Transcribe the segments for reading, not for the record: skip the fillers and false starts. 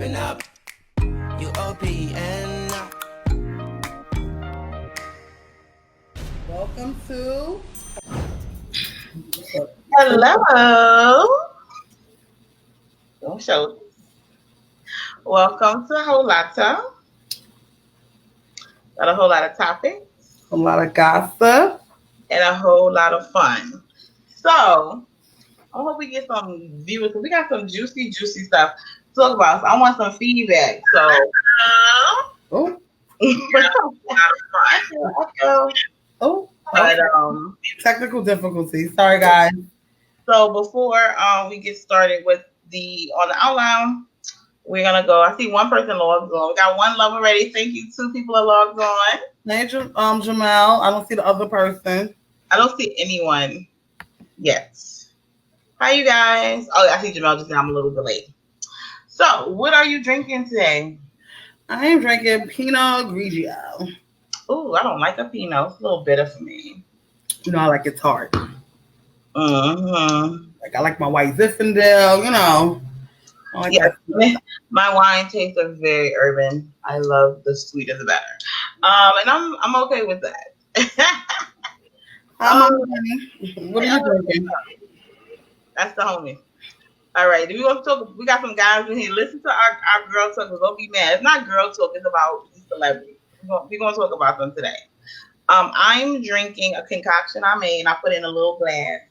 Open up, UOPN. Welcome to. Hello. Don't show. Welcome to Holata. Got a whole lot of topics. A lot of gossip. And a whole lot of fun. So, I hope we get some viewers because we got some juicy stuff to talk about. So I want some feedback. So, Oh. Oh. But, technical difficulties. Sorry, guys. So before we get started with on the outline, we're gonna go. I see one person logged on. We got one love already. Thank you. 2 people are logged on. Hey, Jamel. I don't see the other person. I don't see anyone yet. Hi, you guys. Oh, I see Jamel just now. I'm a little delayed. So, what are you drinking today? I am drinking Pinot Grigio. Ooh, I don't like a Pinot. It's a little bitter for me. You know, I like it tart. Mm-hmm. Like I like my white Zinfandel. You know. Like my wine tastes are very urban. I love the sweeter the better. And I'm okay with that. What are you drinking? That's the homie. All right, we gonna talk. We got some guys in here. Listen to our girl talk. Don't be mad. It's not girl talk. It's about celebrities. We're gonna talk about them today. I'm drinking a concoction I made. And I put in a little glass.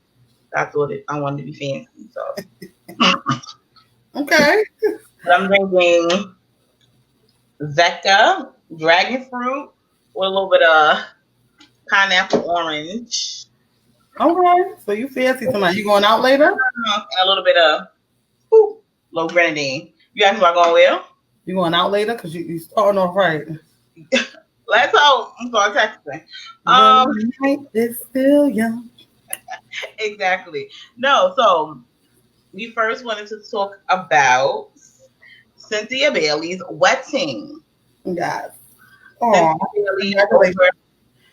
I thought I wanted to be fancy, so. Okay. But I'm drinking Zecca dragon fruit with a little bit of pineapple orange. Okay, so you fancy tonight? You going out later? And a little bit of low grenadine. You asked me about going where? You going out later? Because you starting off right. Let's hope. I'm sorry, texting. The night is still young. Exactly. No, so we first wanted to talk about Cynthia Bailey's wedding. Yes.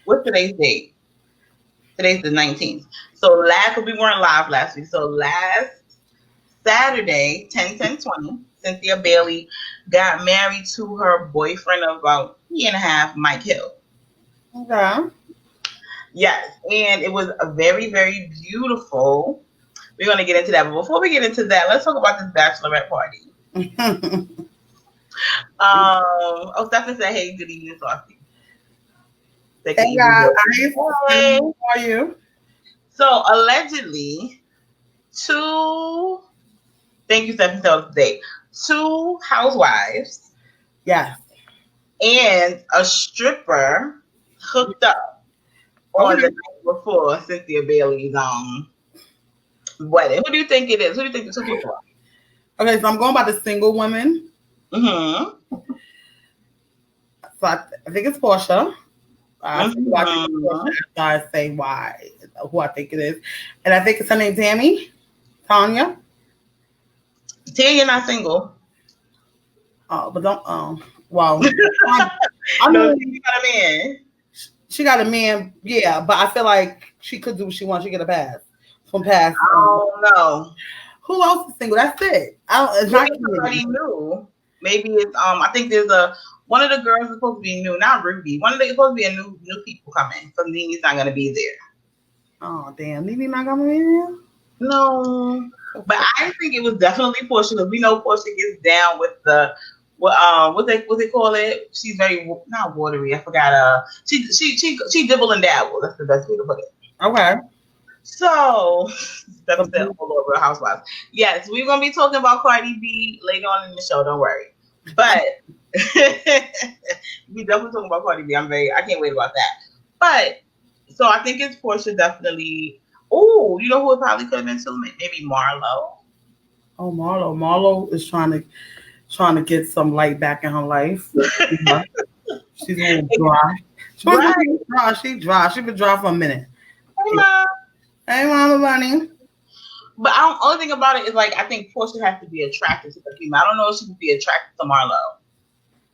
What's today's date? Today's the 19th. So we weren't live last week. So last Saturday, 10/10/20, Cynthia Bailey got married to her boyfriend of about a year and a half, Mike Hill. Okay. Yes, and it was a very, very beautiful. We're going to get into that. But before we get into that, let's talk about this bachelorette party. Stephanie said, hey, good evening, Saucy. Hey, guys. How are you? So, allegedly, thank you, Stephanie, tell us today, 2 housewives. Yes. And a stripper hooked up on the night before Cynthia Bailey's wedding. Who do you think it is? Who do you think the 2 people are? Okay, so I'm going by the single women. Mm-hmm. So I think it's Portia. I say why, who I think it is. And I think it's her name, Tanya. Tanya not single. Oh, but don't, well. I know she got a man. She got a man, yeah, but I feel like she could do what she wants. She get a pass from past. Oh, no. Who else is single? That's it. It's not somebody new. Maybe it's, I think there's one of the girls is supposed to be new, not Ruby. One of the supposed to be a new people coming. So Nene's not gonna be there. Oh damn, Nene not gonna be there? No. But I think it was definitely Portia because we know Portia gets down with the what they call it. She's very not watery. I forgot. She dibble and dabble. That's the best way to put it. Okay. So that's the whole Real Housewives. Yes, we're gonna be talking about Cardi B later on in the show. Don't worry. But we definitely talking about Cardi B. I can't wait about that. But so I think it's Portia definitely. Oh, you know who it probably could have been too? Maybe Marlo. Oh, Marlo. Marlo is trying to get some light back in her life. She's a little dry. She's dry. She's been dry for a minute. Hey, Mom. Hey, Mama Bunny. But only thing about it is like I think Portia has to be attracted to the female. I don't know if she would be attracted to Marlo.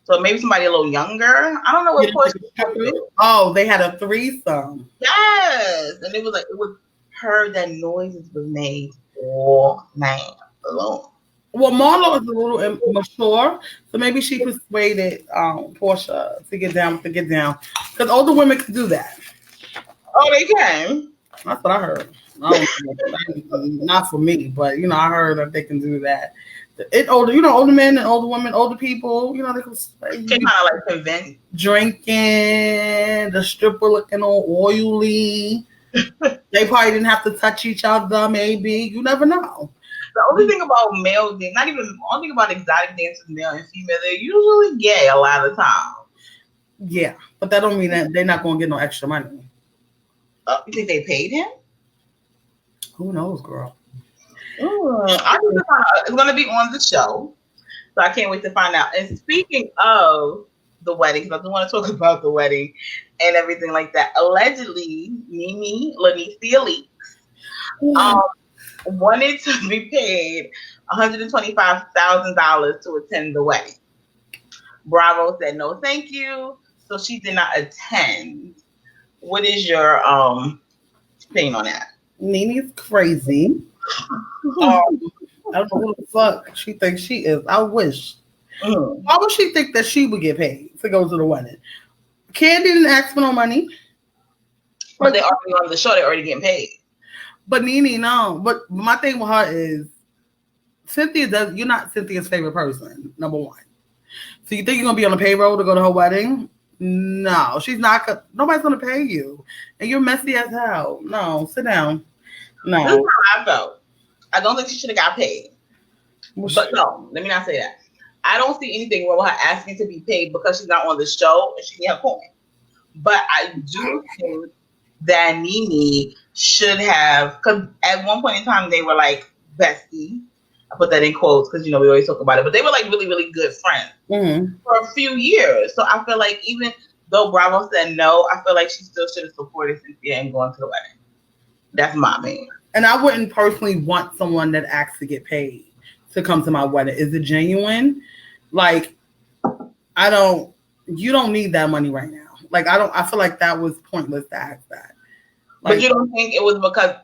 So maybe somebody a little younger. I don't know what Portia. Oh, they had a threesome. Yes, and it was heard that noises was made all night long. Well, Marlo is a little immature, so maybe she persuaded Portia to get down because older women can do that. Oh, they can. That's what I heard. I don't know. Not for me, but I heard that they can do that. Older men and older women, older people, they can kind of like convince. Drinking, the stripper looking all oily. They probably didn't have to touch each other. Maybe you never know. The only thing about male dancing, not even the only thing about exotic dancers, male and female, they're usually gay a lot of the time. Yeah, but that don't mean that they're not gonna get no extra money. You think they paid him? Who knows, girl? It's going to be on the show, so I can't wait to find out. And speaking of the wedding, because I do want to talk about the wedding and everything like that. Allegedly, Nene Leakes wanted to be paid $125,000 to attend the wedding. Bravo said no, thank you, so she did not attend. What is your opinion on that? Nene's crazy. I don't know who the fuck she thinks she is. I wish. Why would she think that she would get paid to go to the wedding? Candy didn't ask for no money. But they already on the show. They're already getting paid. But Nene, no. But my thing with her is you're not Cynthia's favorite person, number one. So you think you're going to be on the payroll to go to her wedding? No, she's not. Nobody's going to pay you. And you're messy as hell. No, sit down. No. This is how I felt. I don't think she should have got paid. But no, let me not say that. I don't see anything wrong with her asking to be paid because she's not on the show and she can have point. But I do think that Nene should have, because at one point in time they were like besties. I put that in quotes because we always talk about it, but they were like really, really good friends for a few years. So I feel like even though Bravo said no, I feel like she still should have supported Cynthia and gone to the wedding. That's my opinion. And I wouldn't personally want someone that asks to get paid to come to my wedding. Is it genuine? Like, you don't need that money right now. Like, I feel like that was pointless to ask that. Like, but you don't think it was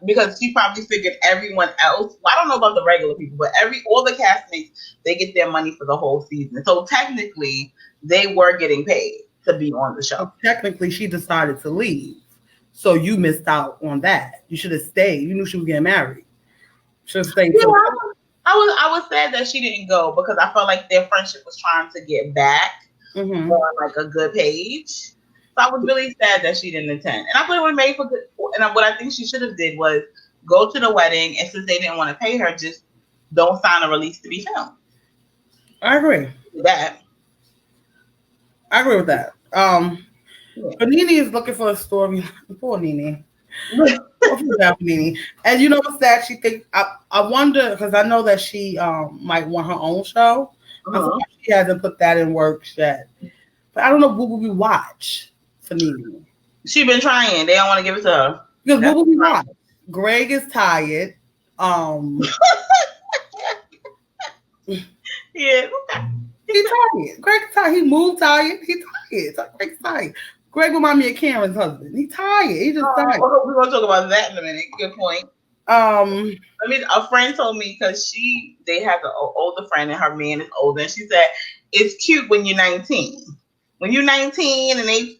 because she probably figured everyone else, well, I don't know about the regular people, but all the castmates, they get their money for the whole season. So technically, they were getting paid to be on the show. So technically, she decided to leave. So you missed out on that. You should have stayed. You knew she was getting married. Should have stayed. Yeah, I was sad that she didn't go because I felt like their friendship was trying to get back on like a good page. So I was really sad that she didn't attend. And I thought it would have made for good. And what I think she should have did was go to the wedding, and since they didn't want to pay her, just don't sign a release to be filmed. I agree. I agree with that. But Nene is looking for a story. Poor Nene. Nene. And you know what's that? She thinks I wonder because I know that she might want her own show. She hasn't put that in works yet. But I don't know what will we watch for Nene. She been trying. They don't want to give it to her. Because what will we watch? Greg is tired. Yeah. He's tired. Greg's tired. He moved tired. He's tired. Greg's tired. Greg remind me of Karen's husband. He's tired. He's just tired. We're gonna talk about that in a minute. Good point. A friend told me because they have an older friend and her man is older, and she said it's cute when you're 19. When you're 19 and they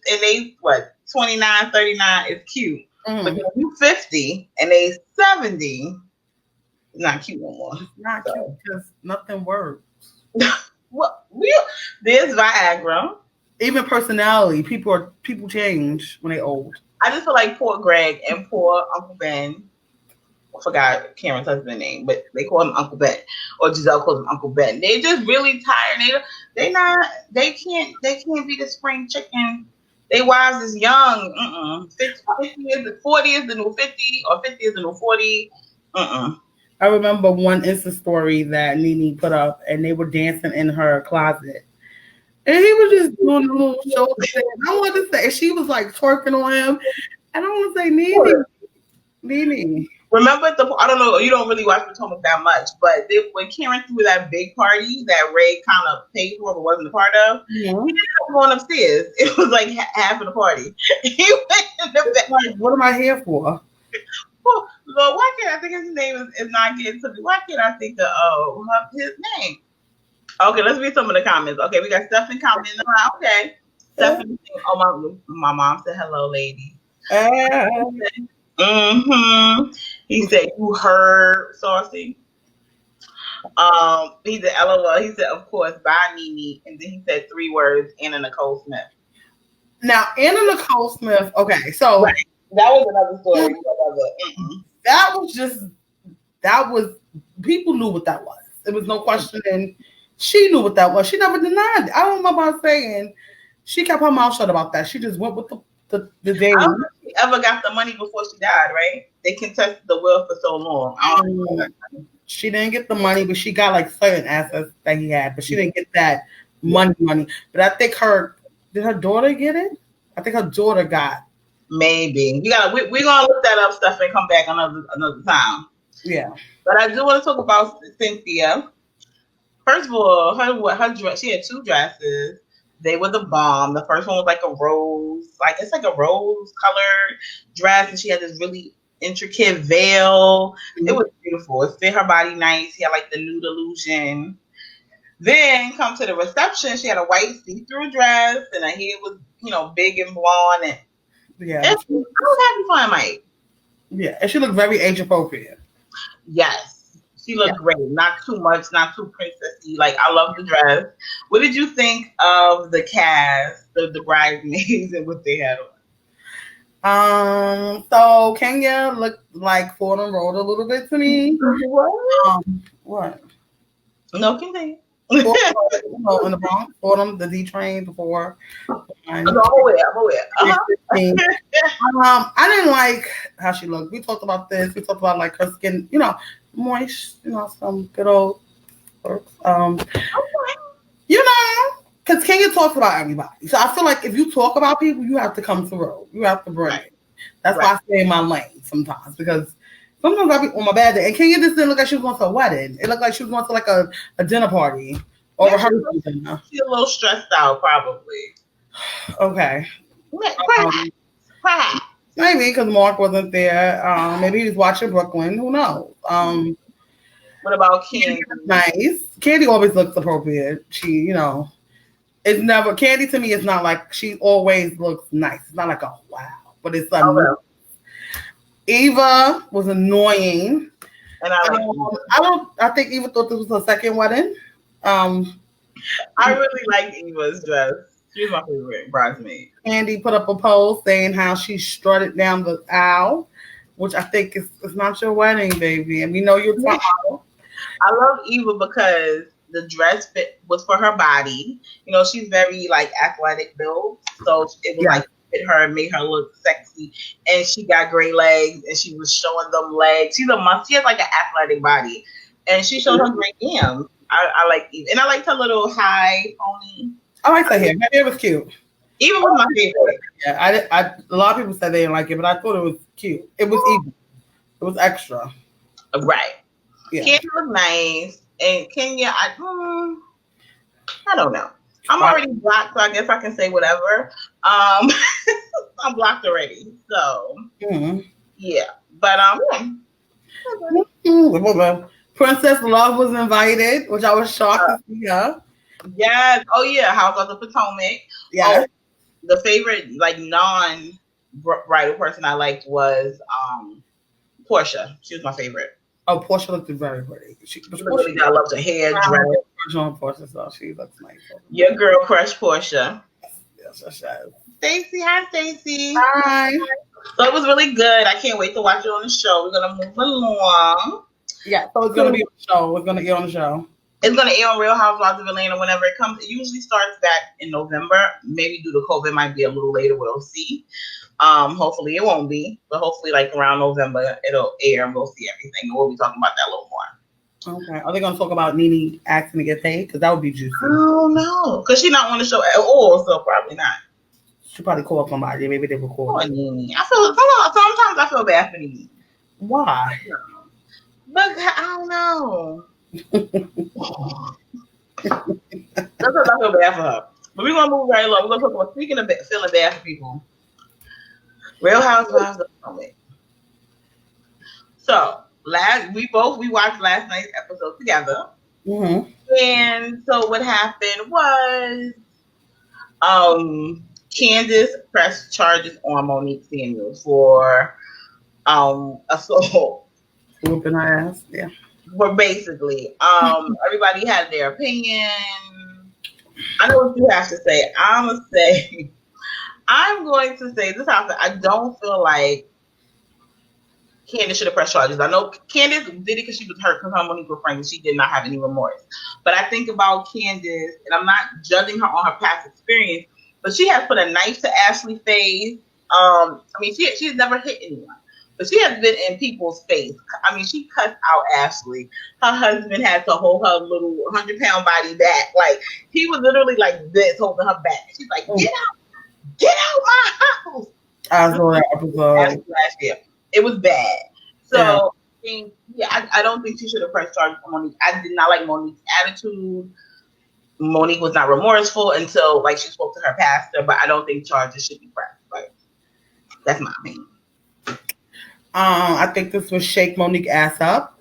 29, 39, it's cute. But when you're 50 and they 70, it's not cute no more. It's not cute because nothing works. Well, there's Viagra. Even personality, people change when they old. I just feel like poor Greg and poor Uncle Ben. I forgot Karen's husband's name, but they call him Uncle Ben, or Giselle calls him Uncle Ben. They're just really tired. They can't be the spring chicken. They wives is young. 40 is the new 50, or 50 is the new 40. I remember one Insta story that Nene put up, and they were dancing in her closet. And he was just doing a little shoulder thing. I wanted to say, she was like twerking on him. And I want to say, Nene. Remember, I don't know, you don't really watch Potomac that much, but when Karen threw that big party that Ray kind of paid for but wasn't a part of, he ended up going upstairs. It was like half of the party. He went in the back. What am I here for? Lord, why can't I think his name is not getting to me. Why can't I think of his name? Okay, let's read some of the comments. Okay, we got Stephanie commenting. Okay, Stephanie. Oh, my mom said hello, lady. He said you heard Saucy. He said LOL. He said of course bye Nene, and then he said 3 words. Anna Nicole Smith. Now Anna Nicole Smith. Okay, so right. That was another story. That was people knew what that was. There was no questioning. She knew what that was. She never denied it. I don't remember her saying. She kept her mouth shut about that. She just went with the day. I don't think she ever got the money before she died, right? They contested the will for so long. She didn't get the money, but she got like certain assets that he had, but she didn't get that money. But I think did her daughter get it? I think her daughter got. Maybe we're gonna look that up stuff and come back another time. Yeah, but I do want to talk about Cynthia. First of all, her dress. She had 2 dresses. They were the bomb. The first one was like a rose, a rose colored dress, and she had this really intricate veil. Mm-hmm. It was beautiful. It fit her body nice. She had like the nude illusion. Then come to the reception, she had a white see-through dress, and her hair was big and blonde. And I was happy for her, Mike. Yeah, and she looked very age appropriate. Yes. She looked great. Not too much, not too princessy. Like, I love the dress. What did you think of the cast, the bridesmaids, and what they had on? So Kenya looked like Fordham Road a little bit to me. What? What? No, continue. In the Bronx, Fordham, the D train before. I'm aware. I didn't like how she looked. We talked about this. We talked about like her skin, moist, some good old works. Because Kenya talks about everybody. So I feel like if you talk about people, you have to come through. You have to bring it. That's why I stay in my lane sometimes, because sometimes I be on my bad day. And Kenya just didn't look like she was going to a wedding. It looked like she was going to like a dinner party or a rehearsal dinner. She's a little stressed out, probably. Okay. Perhaps. Maybe because Mark wasn't there. Maybe he was watching Brooklyn. Who knows? What about Candy? Nice. Candy always looks appropriate. She, it's never Candy to me. It's not like she always looks nice. It's not like wow, but it's like Eva was annoying, and I think Eva thought this was her second wedding. I really liked Eva's dress. She's my favorite bridesmaid. Candy put up a post saying how she strutted down the aisle, which I think is not your wedding, baby. And we know you're talking. I love Eva because the dress fit was for her body. She's very like athletic build, so it was fit her and made her look sexy. And she got great legs, and she was showing them legs. She has like an athletic body, and she showed her great yams. I like Eva, and I liked her little high pony. I like her hair. Her hair was cute. Eva was my favorite. Yeah, a lot of people said they didn't like it, but I thought it was cute. It was Eva. It was extra. Right. Yeah. Kenya looked nice, and Kenya, I don't know. I'm already blocked, so I guess I can say whatever. I'm blocked already, so yeah. But Princess Love was invited, which I was shocked to see her. Yes. Oh yeah, House of the Potomac. Yeah. The favorite like non-bridal person I liked was Portia. She was my favorite. Oh, Portia looked very pretty. She really got loves her hair, dress. Portia, so she looks nice. Your girl crush Portia. Yes, I should. Stacy, hi Stacy. Hi. So it was really good. I can't wait to watch it on the show. We're gonna move along. Yeah, so it's gonna be on the show. It's gonna be on the show. It's gonna air on Real Housewives of Atlanta whenever it comes. It usually starts back in November. Maybe due to COVID, it might be a little later. We'll see. Hopefully it won't be, but hopefully like around November it'll air and we'll see everything. And we'll be talking about that a little more. Okay. Are they gonna talk about Nene asking to get paid? Because that would be juicy. Oh no, because she's not on the show at all, so probably not. She'll probably call somebody. Maybe they will call. Oh, Nene. Sometimes I feel bad for Nene. Why? But I don't know. Sometimes I feel bad for her. But we're gonna move right along. We're gonna talk about speaking of feeling bad for people. Real Housewives of Potomac. So We watched last night's episode together. Mm-hmm. And so what happened was Candace pressed charges on Monique Samuels for assault. Whooping her ass, yeah. Well, basically, everybody had their opinion. I know what you have to say. I'm going to say this house. I don't feel like Candace should have pressed charges. I know Candace did it because she was hurt because her Monique were friends and she did not have any remorse. But I think about Candace, and I'm not judging her on her past experience, but she has put a knife to Ashley's face. I mean, she's never hit anyone, but she has been in people's face. I mean, she cussed out Ashley. Her husband had to hold her little 100-pound body back. Like, he was literally like this, holding her back. She's like, get out my house. I saw that episode. Last year. It was bad. So, I don't think she should have pressed charges on Monique. I did not like Monique's attitude. Monique was not remorseful until, like, she spoke to her pastor, but I don't think charges should be pressed. Like, that's my opinion. I think this would shake Monique ass up.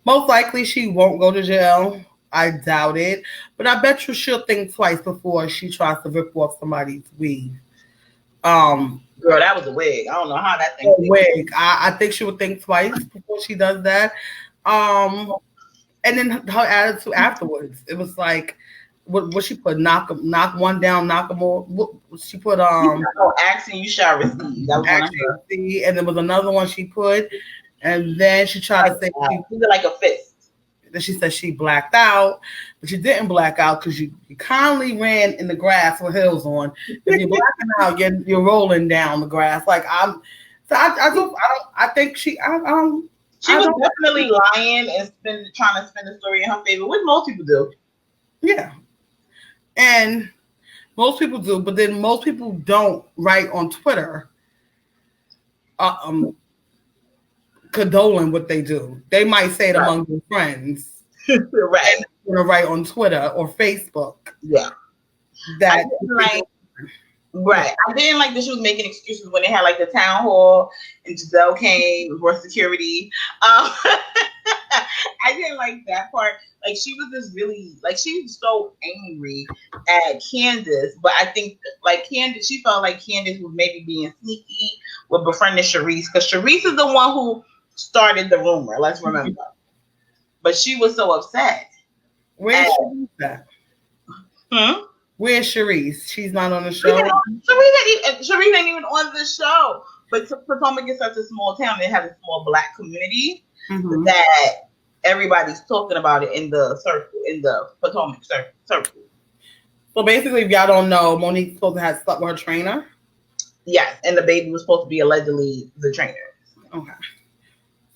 Most likely she won't go to jail. I doubt it. But I bet you she'll think twice before she tries to rip off somebody's weave. Girl, that was a wig. I don't know how that thing. A wig. I think she would think twice before she does that. And then her attitude afterwards. It was like, what she put? Knock one down, knock them all. She put action you shall receive. That was action, and there was another one she put, and then she tried to say she did like a fist. Then she said she blacked out, but she didn't black out because you kindly ran in the grass with heels on. If you're blacking out, you're rolling down the grass. Like I think she was definitely lying and trying to spin the story in her favor, which most people do. Yeah. And most people do, but then most people don't write on Twitter condoling what they do. They might say it among their friends. Right. Or write on Twitter or Facebook. Yeah. That right. I didn't like that she was making excuses when they had like the town hall and Giselle came for security. I didn't like that part. Like, she was just really, like, she was so angry at Candace, but I think, like, Candace, she felt like Candace was maybe being sneaky with befriending Charisse, because Charisse is the one who started the rumor, let's remember. But she was so upset. Where's Charisse at? Where's Charisse? She's not on the show? Charisse ain't even on the show. But Potomac is such a small town, it has a small Black community that everybody's talking about it in the circle, in the Potomac circle. So basically, if y'all don't know, Monique's supposed to have slept with her trainer? Yes, and the baby was supposed to be allegedly the trainer. Okay.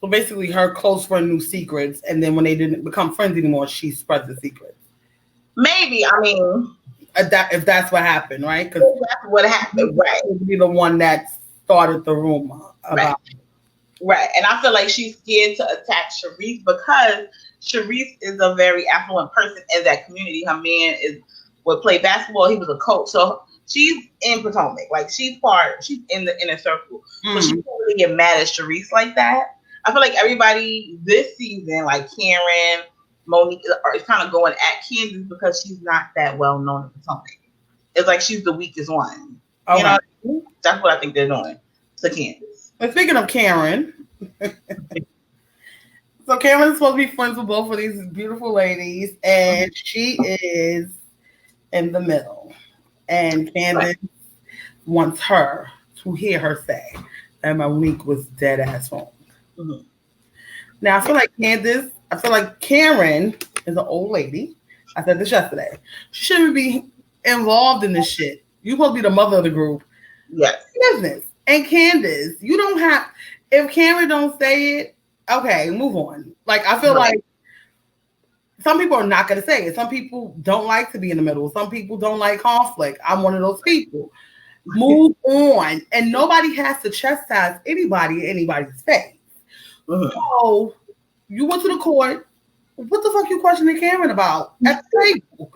So basically, her close friend knew secrets, and then when they didn't become friends anymore, she spread the secrets. Maybe, I mean... If that's what happened, right? Because that's what happened, right. She would be the one that started the rumor about it. Right, and I feel like she's scared to attack Charisse because Charisse is a very affluent person in that community. Her man would play basketball. He was a coach, so she's in Potomac. Like, she's in the inner circle. So she can't really get mad at Charisse like that. I feel like everybody this season, like Karen, Monique, is kind of going at Candace because she's not that well known in Potomac. It's like she's the weakest one. Okay. You know what I mean? That's what I think they're doing to Candace. But speaking of Karen, so Karen's supposed to be friends with both of these beautiful ladies, and she is in the middle. And Candace wants her to hear her say that Monique was dead ass wrong. Now, I feel like Karen is an old lady. I said this yesterday. She shouldn't be involved in this shit. You're supposed to be the mother of the group. Yes. Business. And Candace, you don't have, if Karen don't say it, okay, move on. Like, I feel like some people are not going to say it. Some people don't like to be in the middle. Some people don't like conflict. I'm one of those people. Move on. And nobody has to chastise anybody in anybody's face. So, you went to the court. What the fuck you questioning Karen about at the table?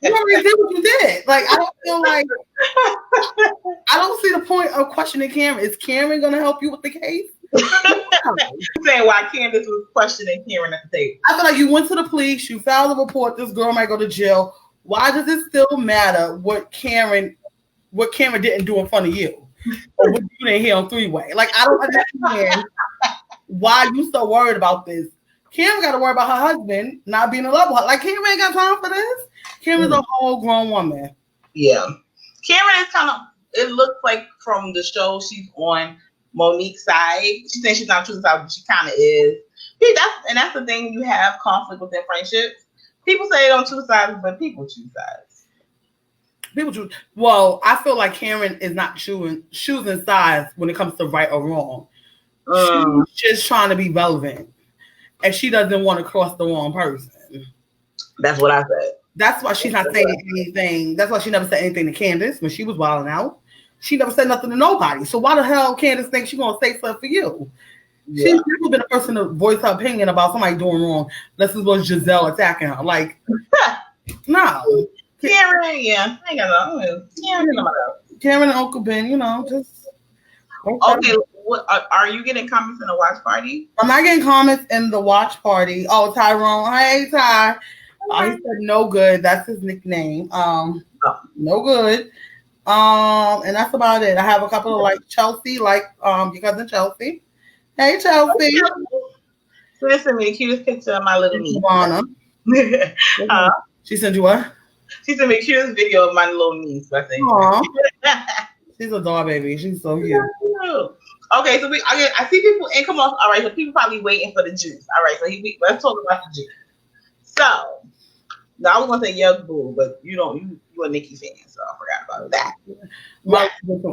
You already did what you did. Like, I don't see the point of questioning Karen. Is Karen gonna help you with the case? Saying why Candace was questioning Karen at the table. I feel like you went to the police, you filed a report, this girl might go to jail. Why does it still matter what Karen didn't do in front of you? Or what you didn't hear on three-way? Like, I don't understand why you so worried about this. Karen got to worry about her husband not being in love with her. Like, Karen ain't got time for this. Karen's a whole grown woman. Yeah. Karen is kind of, it looks like from the show she's on, Monique's side. She thinks she's not choosing sides, but she kind of is. That's the thing. You have conflict within friendships. People say they don't choose sides, but people choose sides. People choose. Well, I feel like Karen is not choosing sides when it comes to right or wrong. She's just trying to be relevant, and she doesn't want to cross the wrong person. That's what I said. That's why she's not saying anything. That's why she never said anything to Candace when she was wilding out. She never said nothing to nobody. So why the hell Candace thinks she's gonna say something for you? Yeah. She's never been a person to voice her opinion about somebody doing wrong. Unless it was Giselle attacking her. Like, no. Karen, yeah. I ain't got no. Karen and Uncle Ben, just. Okay, are you getting comments in the watch party? I'm not getting comments in the watch party. Oh, Tyrone. Hey, Ty. He said no good. That's his nickname. No good. And that's about it. I have a couple of like Chelsea, your cousin Chelsea. Hey, Chelsea. So this is me the cutest picture of my little niece. She sent you what? She sent me the cutest video of my little niece. She's a doll baby. She's so cute. Okay, so I see people and come off. All right, so people probably waiting for the juice. All right, so let's talk about the juice. So now I was gonna say Young Boo, but you a Nicki fan, so I forgot about that.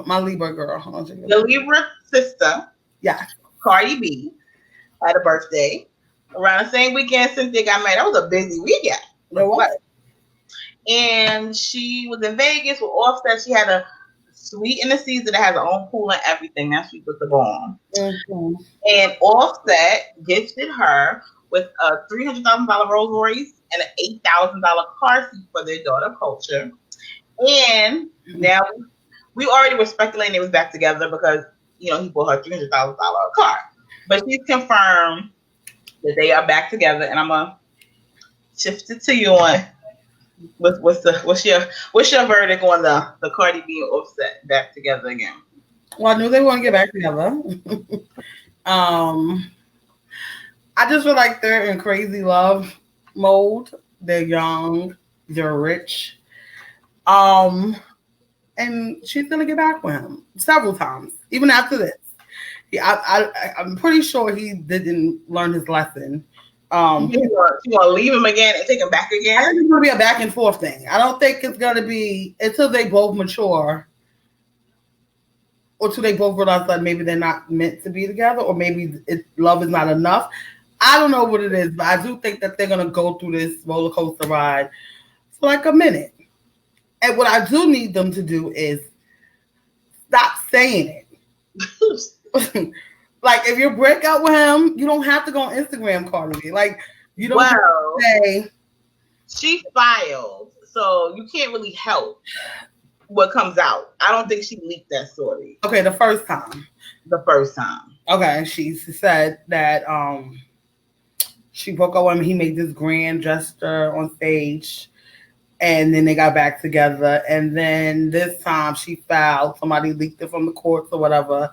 My Libra girl. The Libra sister, Cardi B, had a birthday around the same weekend Cynthia got married. That was a busy weekend. What? And she was in Vegas with Offset. She had a suite in the season that has her own pool and everything. That suite was the bomb. Mm-hmm. And Offset gifted her with a $300,000 Rolls Royce and an $8,000 car seat for their daughter, Culture. And now we already were speculating they was back together because, he bought her $300,000 car. But she's confirmed that they are back together, and I'm gonna shift it to you on what's your verdict on the Cardi B and Offset back together again? Well, I knew they were gonna get back together. I just feel like they're in crazy love mode. They're young, they're rich. And she's gonna get back with him several times, even after this. I'm pretty sure he didn't learn his lesson. You want to leave him again and take him back again? I think it's gonna be a back and forth thing. I don't think it's gonna be until they both mature, or until they both realize that maybe they're not meant to be together, or maybe love is not enough. I don't know what it is, but I do think that they're gonna go through this roller coaster ride for like a minute. And what I do need them to do is stop saying it. Like, if you break up with him, you don't have to go on Instagram, Cardi B. Like, you don't have to say. She filed, so you can't really help what comes out. I don't think she leaked that story. Okay, the first time. Okay, she said that she broke up with him. He made this grand gesture on stage, and then they got back together. And then this time she filed. Somebody leaked it from the courts or whatever.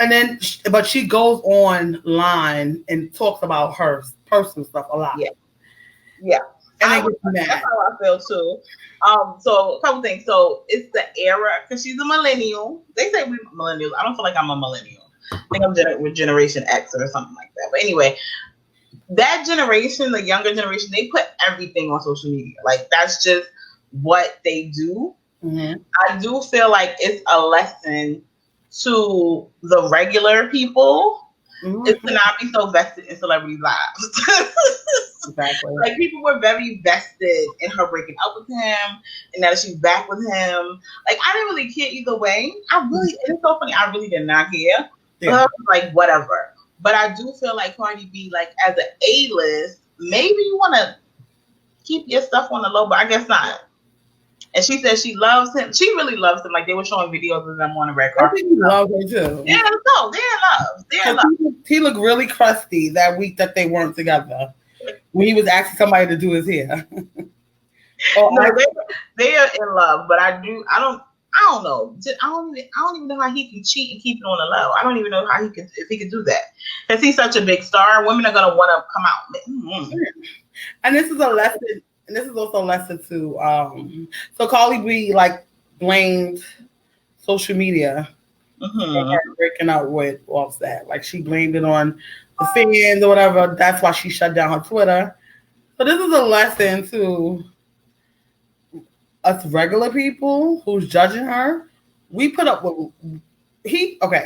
And then, but she goes online and talks about her personal stuff a lot. Yeah. And that's how I feel too. So a couple things. So it's the era because she's a millennial. They say we're millennials. I don't feel like I'm a millennial. I think I'm with Generation X or something like that. But anyway, that generation, the younger generation, they put everything on social media. Like, that's just what they do. Mm-hmm. I do feel like it's a lesson to the regular people. Mm-hmm. Is to not be so vested in celebrities' lives. Exactly. Like, people were very vested in her breaking up with him, and now she's back with him. Like, I didn't really care either way. It's so funny. I really did not care. Yeah. Like, whatever. But I do feel like Cardi B, like, as an A-list, maybe you want to keep your stuff on the low, but I guess not. And she said she loves him. She really loves him. Like they were showing videos of them on the red I carpet. think he loves her too. Yeah, no, they're in love. They're in love. He looked really crusty that week that they weren't together when he was asking somebody to do his hair. No, they are in love, but I don't know. I don't even know how he can cheat and keep it on the low. I don't even know how if he could do that. Because he's such a big star, women are gonna want to come out. Mm-hmm. And this is a lesson. And this is also a lesson to so Cardi B like blamed social media and breaking out with Offset. Like she blamed it on the fans or whatever. That's why she shut down her Twitter. So this is a lesson to us regular people who's judging her. We put up with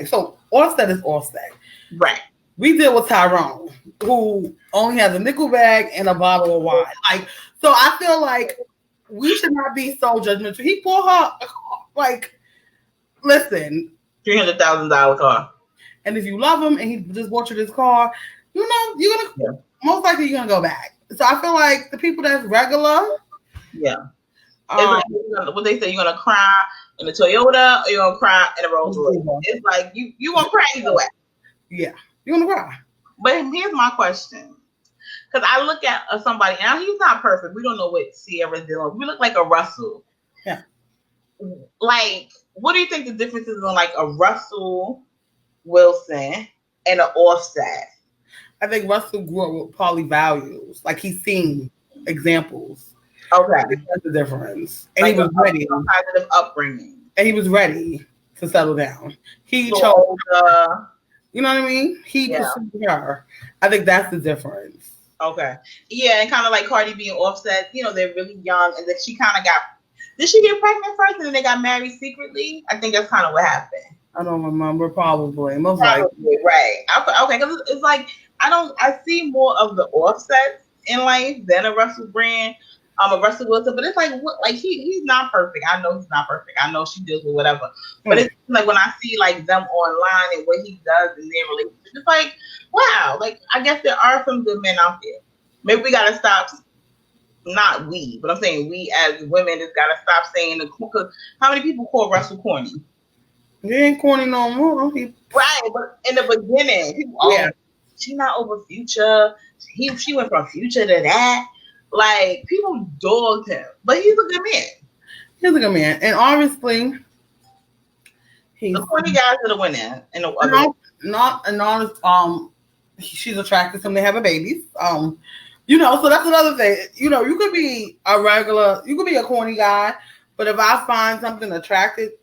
so Offset is Offset. Right. We deal with Tyrone, who only has a nickel bag and a bottle of wine. Like, so I feel like we should not be so judgmental. He bought her a car. Like, listen. $300,000 car. And if you love him and he just bought you this car, you're gonna most likely you're gonna go back. So I feel like the people that's regular. Yeah. What they say, you're gonna cry in a Toyota or you're gonna cry in a Rolls Royce. It's like you gonna cry either way. Yeah, you're gonna cry. But here's my question. Because I look at somebody, and he's not perfect. We don't know what Sierra's dealing with. We look like a Russell. Yeah. Like, what do you think the difference is on like a Russell Wilson and an Offset? I think Russell grew up with poly values. Like he's seen examples. Okay. That's the difference. And like he was ready. Positive upbringing. And he was ready to settle down. He chose you know what I mean? He pursued her. I think that's the difference. Okay. Yeah, and kind of like Cardi B and Offset, they're really young, and then she kind of did she get pregnant first and then they got married secretly? I think that's kind of what happened. I don't remember. Probably. Most likely. Right. Okay, because it's like, I see more of the Offsets in life than a Russell Brand. A Russell Wilson, but it's like he's not perfect. I know he's not perfect. I know she deals with whatever, but it's like when I see like them online and what he does in their relationship, it's like wow. Like I guess there are some good men out there. Maybe we gotta stop. Not we, but I'm saying we as women just gotta stop saying because how many people call Russell corny? He ain't corny no more. Right, but in the beginning, people, she not over Future. She went from Future to that. Like, people dogged him, but he's a good man. He's a good man. And obviously, the corny guys are the winner. She's attracted to him. They have a baby. So that's another thing. You could be a corny guy, but if I find something attracted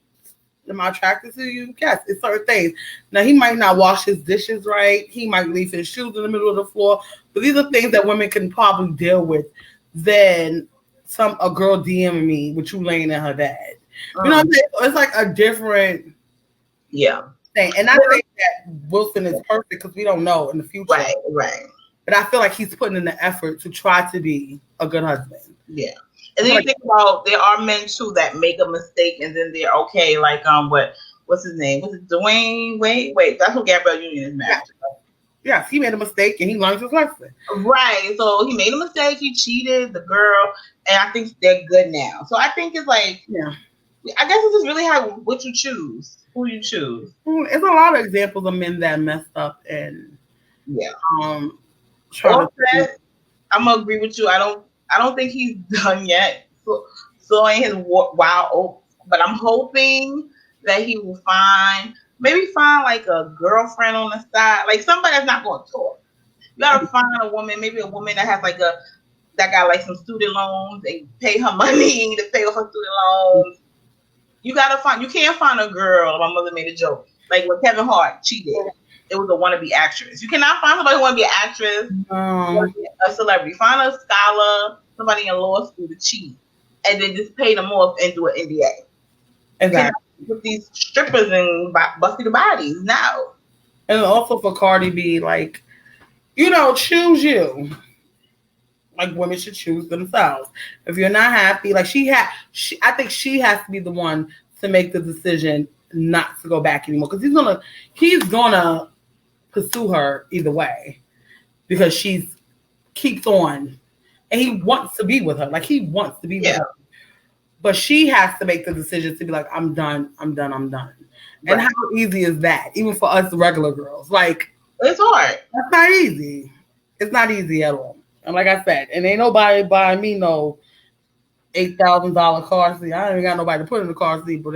to you, yes, it's certain things. Now, he might not wash his dishes right. He might leave his shoes in the middle of the floor. But these are things that women can probably deal with than a girl DMing me with you laying in her bed. You know what I'm saying? So it's like a different thing. And I think that Wilson is perfect because we don't know in the future. Right. But I feel like he's putting in the effort to try to be a good husband. Yeah. And then you think about there are men too that make a mistake and then they're okay. Like what's his name? Was it Dwayne Wade? Wait, that's what Gabrielle Union is married to. Yes, he made a mistake and he learned his lesson. Right. So he made a mistake. He cheated the girl, and I think they're good now. So I think it's like, I guess it's just really what you choose, who you choose. It's a lot of examples of men that messed up and I'm gonna agree with you. I don't think he's done yet. So in his wild oats, but I'm hoping that he will find like a girlfriend on the side, like somebody that's not going to talk. You gotta find a woman, maybe a woman that has that got like some student loans and pay her money to pay off her student loans. You can't find a girl. My mother made a joke like when Kevin Hart cheated. It was a wannabe actress. You cannot find somebody who want to be an actress, a celebrity. Find a scholar, somebody in law school to cheat, and then just pay them off and do an NDA. Exactly. With these strippers and busting the bodies now. And also for Cardi B, like, choose you. Like women should choose themselves. If you're not happy, like I think she has to be the one to make the decision not to go back anymore. Because he's gonna pursue her either way. Because keeps on. And he wants to be with her. Like he wants to be with her. but she has to make the decision to be like, I'm done. Right. And how easy is that? Even for us regular girls, like it's hard. That's not easy. It's not easy at all. And like I said, and ain't nobody buying me no $8,000 car seat. I ain't even got nobody to put in the car seat, but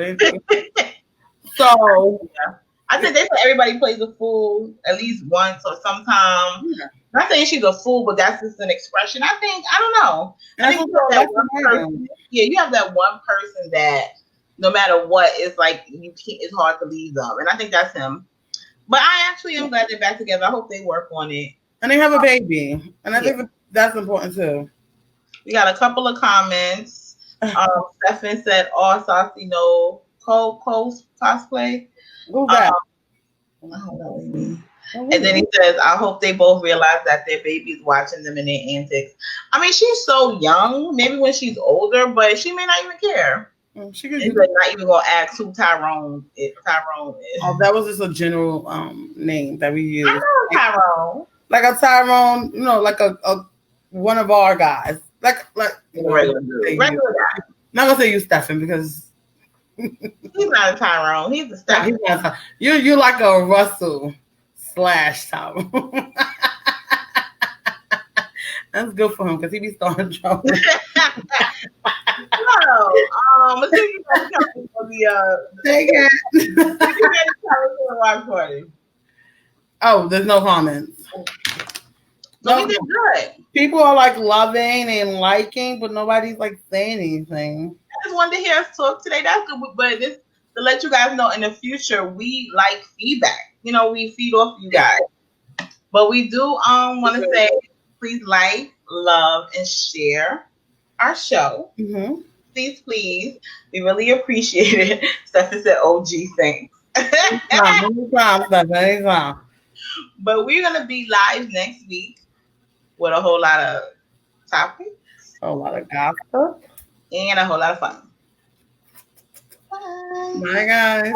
so yeah. I think they say everybody plays a fool at least once or sometime. Yeah. Not saying she's a fool, but that's just an expression. I don't know. I think you have that one person, you have that one person that no matter what, it's like it's hard to leave them. And I think that's him. But I actually am glad they're back together. I hope they work on it. And they have a baby. And I think that's important too. We got a couple of comments. Stefan said, all saucy no cosplay. Who's that? And then he says, I hope they both realize that their baby's watching them in their antics. I mean, she's so young. Maybe when she's older, but she may not even care. She's not even gonna ask who Tyrone is. Oh, that was just a general name that we use. I know Tyrone. Like a Tyrone, like a one of our guys. Like regular guy. Not gonna say you Stefan because he's not a Tyrone. He's a Stefan. You're like a Russell / Tyrone. That's good for him because he be starting trouble. Oh, there's no comments. No, we did good. People are like loving and liking, but nobody's like saying anything. I just wanted to hear us talk today. That's good, but just to let you guys know, in the future, we like feedback. We feed off you guys. But we do want to say, please like, love, and share our show. Mm-hmm. Please. We really appreciate it. Stefan said, OG, thanks. Anytime. But we're going to be live next week with a whole lot of topics. A lot of gossip. And a whole lot of fun. Bye, guys.